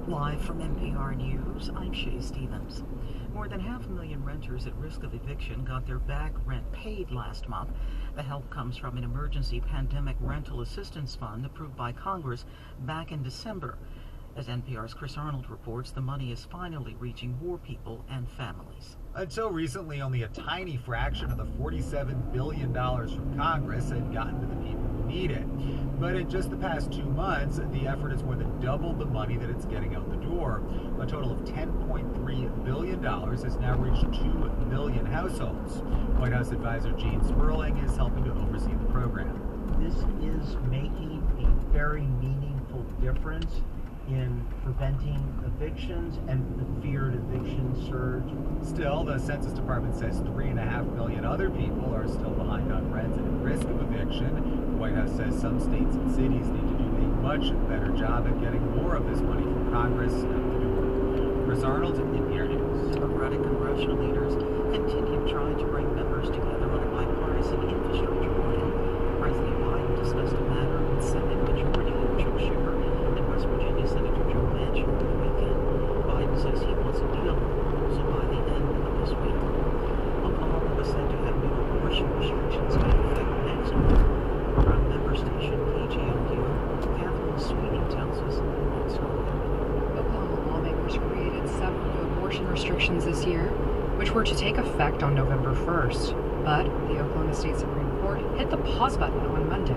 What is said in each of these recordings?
Live from NPR News, I'm Shay Stevens. More than 500,000 renters at risk of eviction got their back rent paid last month. The help comes from an emergency pandemic rental assistance fund approved by Congress back in December. As NPR's Chris Arnold reports, the money is finally reaching more people and families. Until recently, only a tiny fraction of the $47 billion from Congress had gotten to the people who need it. But in just the past 2 months, the effort has more than doubled the money that it's getting out the door. A total of $10.3 billion has now reached 2 million households. White House advisor Gene Sperling is helping to oversee the program. This is making a very meaningful difference in preventing evictions and the feared eviction surge. Still, the Census Department says 3.5 million other people are still behind on rent and at risk of eviction. The White House says some states and cities need to do a much better job at getting more of this money from Congress out the door. Chris Arnold, NPR News. Democratic congressional leaders continue trying to bring members together on a bipartisan infrastructure plan. President Biden discussed a matter with Senate Majority Leader Chuck Schumer and West Virginia Senator Joe Manchin over the weekend. Biden says he wants a deal proposal by the end of this week. Oklahoma was said to have new abortion restrictions take effect next week. Our member station KGOU, Catherine Sweeney tells us what's going on. Oklahoma lawmakers created several new abortion restrictions this year, which were to take effect on November 1st. But the Oklahoma State Supreme Court hit the pause button on Monday.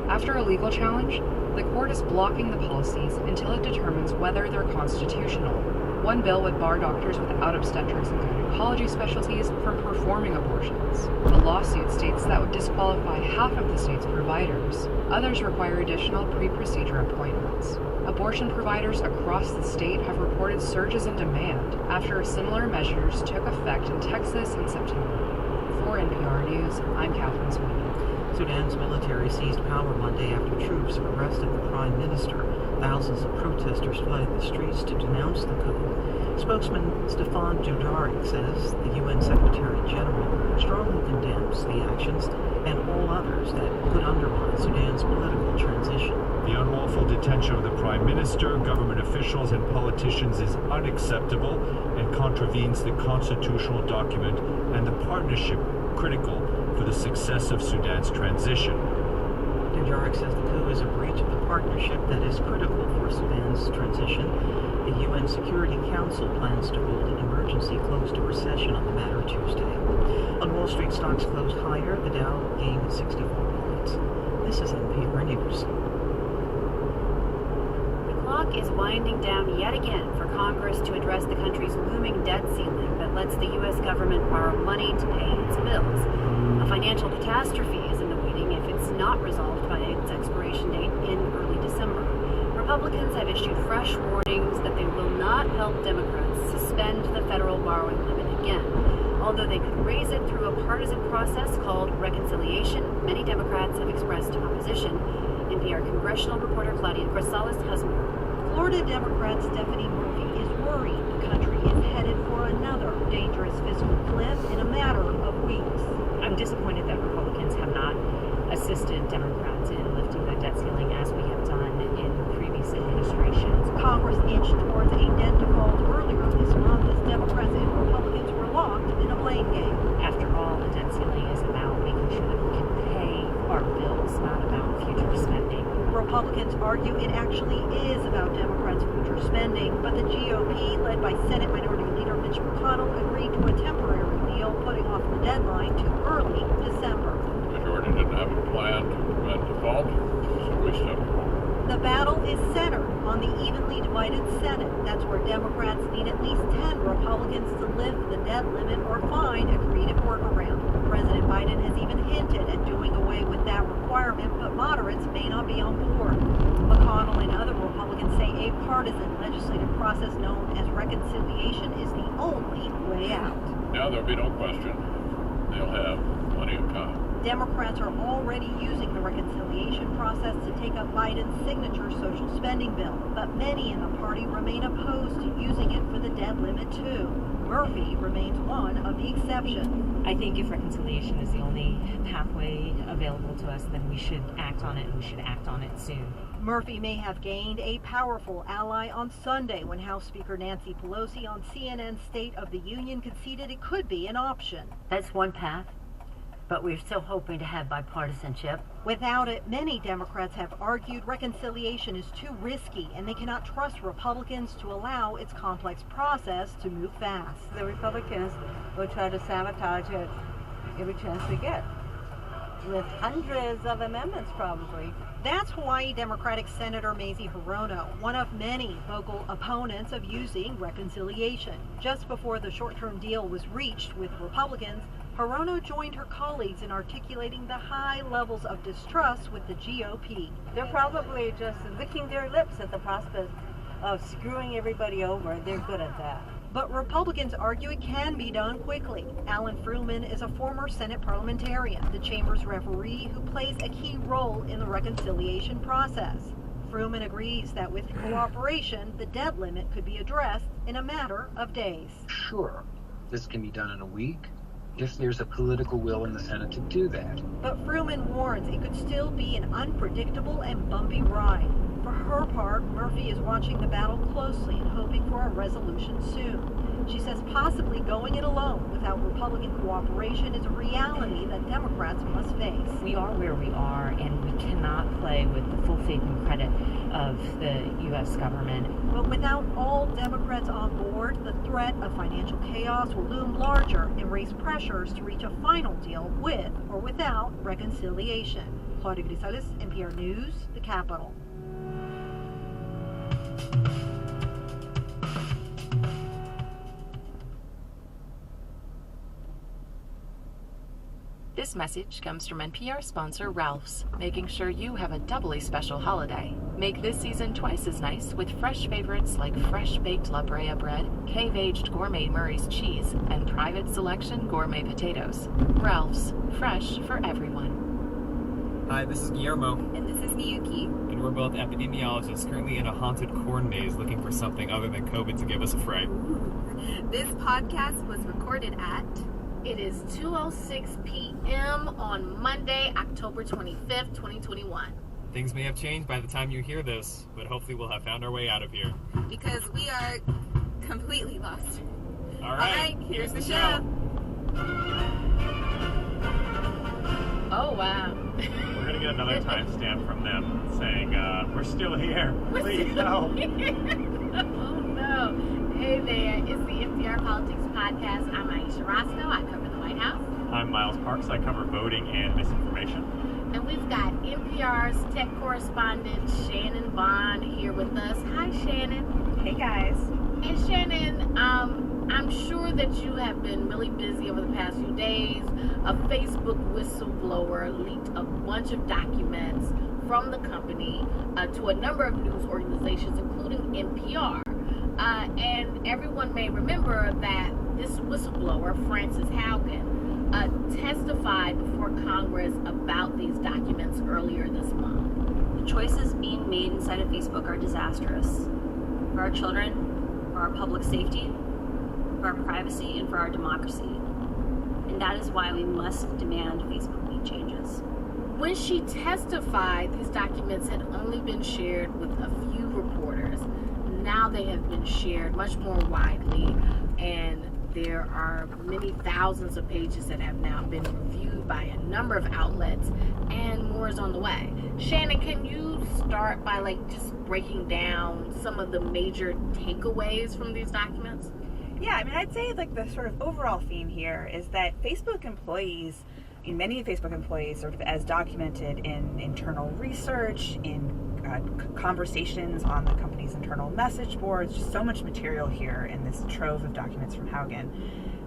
After a legal challenge, the court is blocking the policies until it determines whether they're constitutional. One bill would bar doctors without obstetrics and gynecology specialties from performing abortions. The lawsuit states that would disqualify half of the state's providers. Others require additional pre-procedure appointments. Abortion providers across the state have reported surges in demand after similar measures took effect in Texas in September. For NPR News, I'm Catherine Sweeney. Sudan's military seized power Monday after troops arrested the prime minister. Thousands of protesters flooded the streets to denounce the coup. Spokesman Stefan Dujarric says the UN Secretary General strongly condemns the actions and all others that could undermine Sudan's political transition. The unlawful detention of the prime minister, government officials, and politicians is unacceptable and contravenes the constitutional document and the partnership critical for the success of Sudan's transition. Dujarric says the coup is a breach of the partnership that is critical for Sudan's transition. The UN Security Council plans to hold an emergency closed-door session on the matter Tuesday. On Wall Street, stocks closed higher. The Dow gained 64 points. This is NPR News. The clock is winding down yet again for Congress to address the country's looming debt ceiling that lets the U.S. government borrow money to pay its bills. A financial catastrophe is in the waiting if it's not resolved by its expiration date in early December. Republicans have issued fresh warnings that they will not help Democrats suspend the federal borrowing limit again. Although they could raise it through a partisan process called reconciliation, many Democrats have expressed opposition. NPR congressional reporter Claudia Grisales has more. Florida Democrat Stephanie Murphy is worried the country is headed for another dangerous fiscal cliff in a matter of weeks. I'm disappointed that Republicans have not assisted Democrats in lifting the debt ceiling as we have done in previous administrations. Congress inched towards a debt default earlier this month as Democrats and Republicans were locked in a blame game. After all, the debt ceiling is about making sure that we can pay our bills, not about future spending. Republicans argue it actually is about Democrats' future spending, but the GOP, led by Senate Minority Leader Mitch McConnell, agreed to a temporary deal, putting off the deadline to early December. The majority didn't have a plan to prevent default, so we stepped forward. The battle is centered on the evenly divided Senate. That's where Democrats need at least 10 Republicans to lift the debt limit or find a creative workaround. President Biden has even hinted at doing away with that requirement, but moderates may not be on board. McConnell and other Republicans say a partisan legislative process known as reconciliation is the only way out. Now there'll be no question. They'll have plenty of time. Democrats are already using the reconciliation process to take up Biden's signature social spending bill, but many in the party remain opposed to using it for the debt limit too. Murphy remains one of the exceptions. I think if reconciliation is the only pathway available to us, then we should act on it, and we should act on it soon. Murphy may have gained a powerful ally on Sunday when House Speaker Nancy Pelosi on CNN's State of the Union conceded it could be an option. That's one path, but we're still hoping to have bipartisanship. Without it, many Democrats have argued reconciliation is too risky and they cannot trust Republicans to allow its complex process to move fast. The Republicans will try to sabotage it every chance they get, with hundreds of amendments probably. That's Hawaii Democratic Senator Mazie Hirono, one of many vocal opponents of using reconciliation. Just before the short-term deal was reached with Republicans, Hirono joined her colleagues in articulating the high levels of distrust with the GOP. They're probably just licking their lips at the prospect of screwing everybody over. They're good at that. But Republicans argue it can be done quickly. Alan Fruman is a former Senate parliamentarian, the chamber's referee who plays a key role in the reconciliation process. Fruman agrees that with cooperation, the debt limit could be addressed in a matter of days. Sure, this can be done in a week, if there's a political will in the Senate to do that. But Fruman warns it could still be an unpredictable and bumpy ride. For her part, Murphy is watching the battle closely and hoping for a resolution soon. She says possibly going it alone without Republican cooperation is a reality that Democrats must face. We are where we are, and we cannot play with the full faith and credit of the U.S. government. But without all Democrats on board, the threat of financial chaos will loom larger and raise pressures to reach a final deal with or without reconciliation. Claudia Grisales, NPR News, the Capitol. This message comes from NPR sponsor Ralph's, making sure you have a doubly special holiday. Make this season twice as nice with fresh favorites like fresh-baked La Brea bread, cave-aged gourmet Murray's cheese, and private selection gourmet potatoes. Ralph's, fresh for everyone. Hi, this is Guillermo. And this is Miyuki. And we're both epidemiologists currently in a haunted corn maze looking for something other than COVID to give us a fright. This podcast was recorded at... It is 2:06 p.m. on Monday, October 25th, 2021. Things may have changed by the time you hear this, but hopefully we'll have found our way out of here. Because we are completely lost. All right, here's the show. Oh, wow. We're going to get another timestamp from them saying, we're still here. Please help. Oh, no. Hey there, it's the NPR Politics Podcast. I'm Aisha Roscoe. I cover the White House. I'm Miles Parks. I cover voting and misinformation. And we've got NPR's tech correspondent Shannon Bond here with us. Hi, Shannon. Hey, guys. And Shannon, I'm sure that you have been really busy over the past few days. A Facebook whistleblower leaked a bunch of documents from the company to a number of news organizations, including NPR. And everyone may remember that this whistleblower, Frances Haugen, testified before Congress about these documents earlier this month. The choices being made inside of Facebook are disastrous. For our children, for our public safety, for our privacy, and for our democracy. And that is why we must demand Facebook make changes. When she testified, these documents had only been shared with a few reporters. Now they have been shared much more widely, and there are many thousands of pages that have now been reviewed by a number of outlets, and more is on the way. Shannon, can you start by just breaking down some of the major takeaways from these documents? Yeah, I mean, I'd say the sort of overall theme here is that Facebook employees, many Facebook employees, sort of as documented in internal research, in conversations on the company's internal message boards, just so much material here in this trove of documents from Haugen.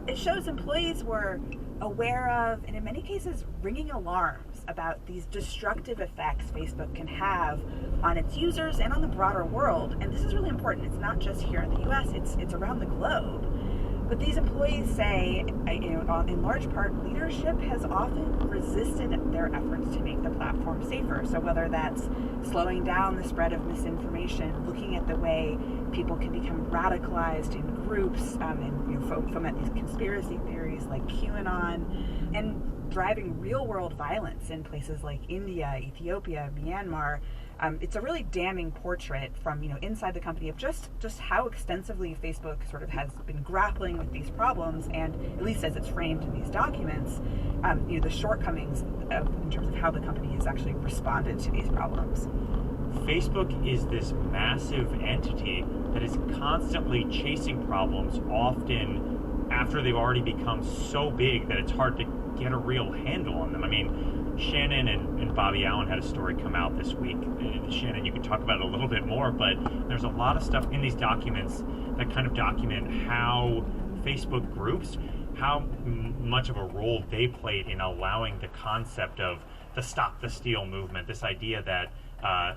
It shows employees were aware of, and in many cases, ringing alarms about these destructive effects Facebook can have on its users and on the broader world. And this is really important. It's not just here in the US, it's around the globe. But these employees say, in large part, leadership has often resisted their efforts to make the platform safer. So whether that's slowing down the spread of misinformation, looking at the way people can become radicalized in groups, and foment these conspiracy theories like QAnon, and driving real-world violence in places like India, Ethiopia, Myanmar. It's a really damning portrait from inside the company of just how extensively Facebook sort of has been grappling with these problems, and at least as it's framed in these documents, the shortcomings in terms of how the company has actually responded to these problems. Facebook is this massive entity that is constantly chasing problems, often after they've already become so big that it's hard to get a real handle on them. I mean, Shannon and Bobby Allen had a story come out this week. Shannon, you can talk about it a little bit more, but there's a lot of stuff in these documents that kind of document how Facebook groups, how much of a role they played in allowing the concept of the Stop the Steal movement, this idea that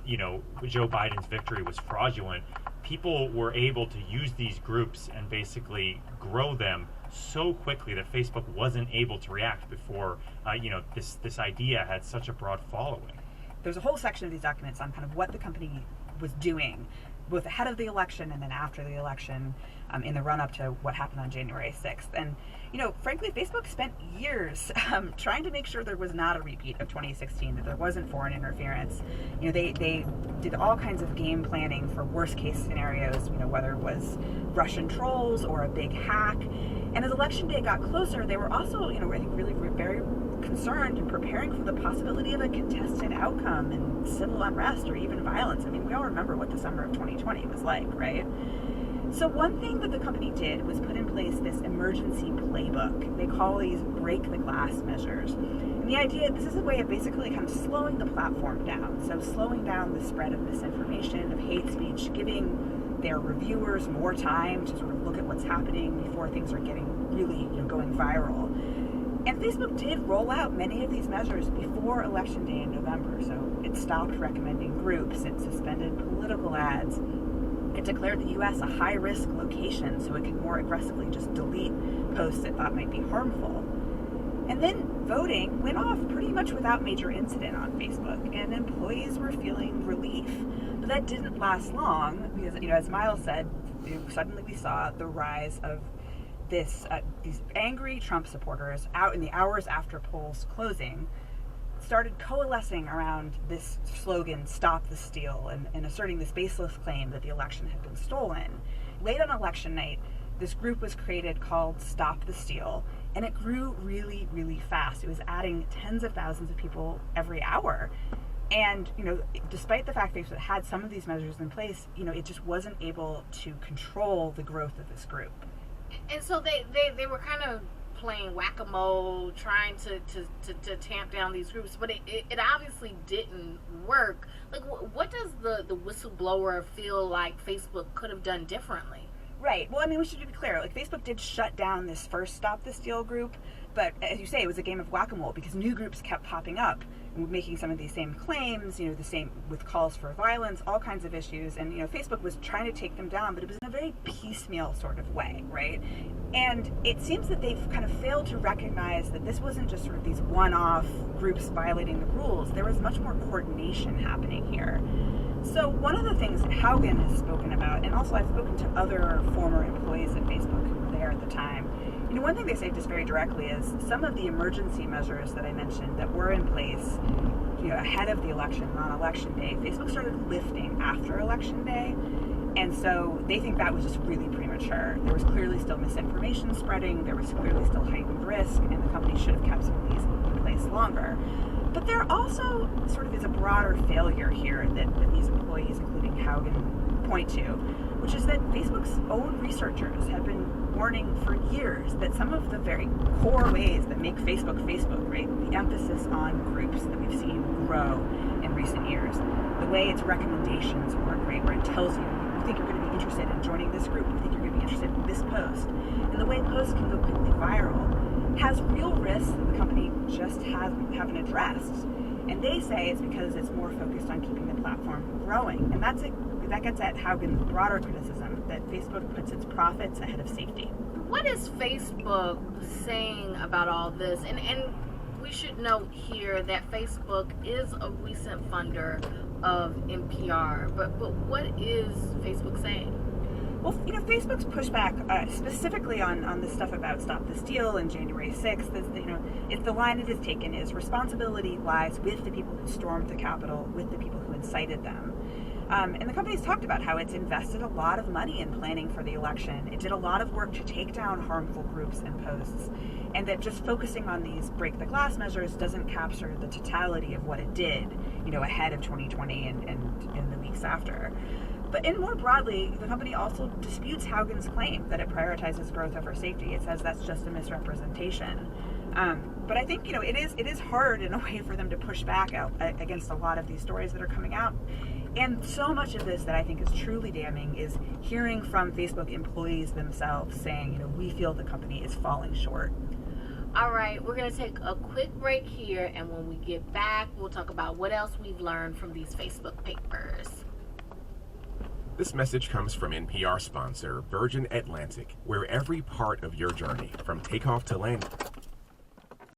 Joe Biden's victory was fraudulent. People were able to use these groups and basically grow them so quickly that Facebook wasn't able to react before, this idea had such a broad following. There's a whole section of these documents on kind of what the company was doing, both ahead of the election and then after the election, in the run-up to what happened on January 6th. And, frankly, Facebook spent years trying to make sure there was not a repeat of 2016, that there wasn't foreign interference. They did all kinds of game planning for worst-case scenarios, whether it was Russian trolls or a big hack. And as election day got closer, they were also, I think, really very concerned and preparing for the possibility of a contested outcome and civil unrest or even violence. I mean, we all remember what the summer of 2020 was like, right? So one thing that the company did was put in place this emergency playbook. They call these break the glass measures. And the idea, this is a way of basically kind of slowing the platform down. So slowing down the spread of misinformation, of hate speech, giving their reviewers more time to sort of look at what's happening before things are getting really, going viral. And Facebook did roll out many of these measures before Election Day in November. So it stopped recommending groups, it suspended political ads, it declared the U.S. a high-risk location so it could more aggressively just delete posts it thought might be harmful. And then voting went off pretty much without major incident on Facebook, and employees were feeling relief. But that didn't last long because, as Miles said, suddenly we saw the rise of these angry Trump supporters out in the hours after polls closing started coalescing around this slogan, Stop the Steal, and asserting this baseless claim that the election had been stolen. Late on election night, this group was created called Stop the Steal, and it grew really, really fast. It was adding tens of thousands of people every hour. And, despite the fact that it had some of these measures in place, it just wasn't able to control the growth of this group. And so they were kind of playing whack-a-mole, trying to tamp down these groups, but it obviously didn't work. Like, what does the whistleblower feel like Facebook could have done differently? Right. Well, I mean, we should be clear. Like, Facebook did shut down this first Stop the Steal group, but as you say, it was a game of whack-a-mole because new groups kept popping up, making some of these same claims, the same with calls for violence, all kinds of issues. And, Facebook was trying to take them down, but it was in a very piecemeal sort of way, right? And it seems that they've kind of failed to recognize that this wasn't just sort of these one-off groups violating the rules. There was much more coordination happening here. So one of the things Haugen has spoken about, and also I've spoken to other former employees at Facebook who were there at the time, one thing they say just very directly is some of the emergency measures that I mentioned that were in place, ahead of the election, on election day, Facebook started lifting after election day. And so they think that was just really premature. There was clearly still misinformation spreading, there was clearly still heightened risk, and the company should have kept some of these in place longer. But there also sort of is a broader failure here that these employees, including Haugen, point to, which is that Facebook's own researchers have been warning for years that some of the very core ways that make Facebook Facebook, right, the emphasis on groups that we've seen grow in recent years, the way its recommendations work, right, where it tells you, you think you're going to be interested in joining this group, you think you're going to be interested in this post, and the way posts can go quickly viral, has real risks that the company just haven't addressed. And they say it's because it's more focused on keeping the platform growing. And that gets at Haugen's broader criticism that Facebook puts its profits ahead of safety. what is Facebook saying about all this? And we should note here that Facebook is a recent funder of NPR, but what is Facebook saying? Well, Facebook's pushback specifically on the stuff about Stop the Steal and January 6th is, the line it has taken is responsibility lies with the people who stormed the Capitol, with the people who incited them. And the company's talked about how it's invested a lot of money in planning for the election. It did a lot of work to take down harmful groups and posts, and that just focusing on these break the glass measures doesn't capture the totality of what it did, ahead of 2020 and in the weeks after. But more broadly, the company also disputes Haugen's claim that it prioritizes growth over safety. It says that's just a misrepresentation. But I think, it is hard in a way for them to push back out against a lot of these stories that are coming out. And so much of this that I think is truly damning is hearing from Facebook employees themselves saying, we feel the company is falling short. All right, we're going to take a quick break here, and when we get back, we'll talk about what else we've learned from these Facebook papers. This message comes from NPR sponsor Virgin Atlantic, where every part of your journey, from takeoff to landing,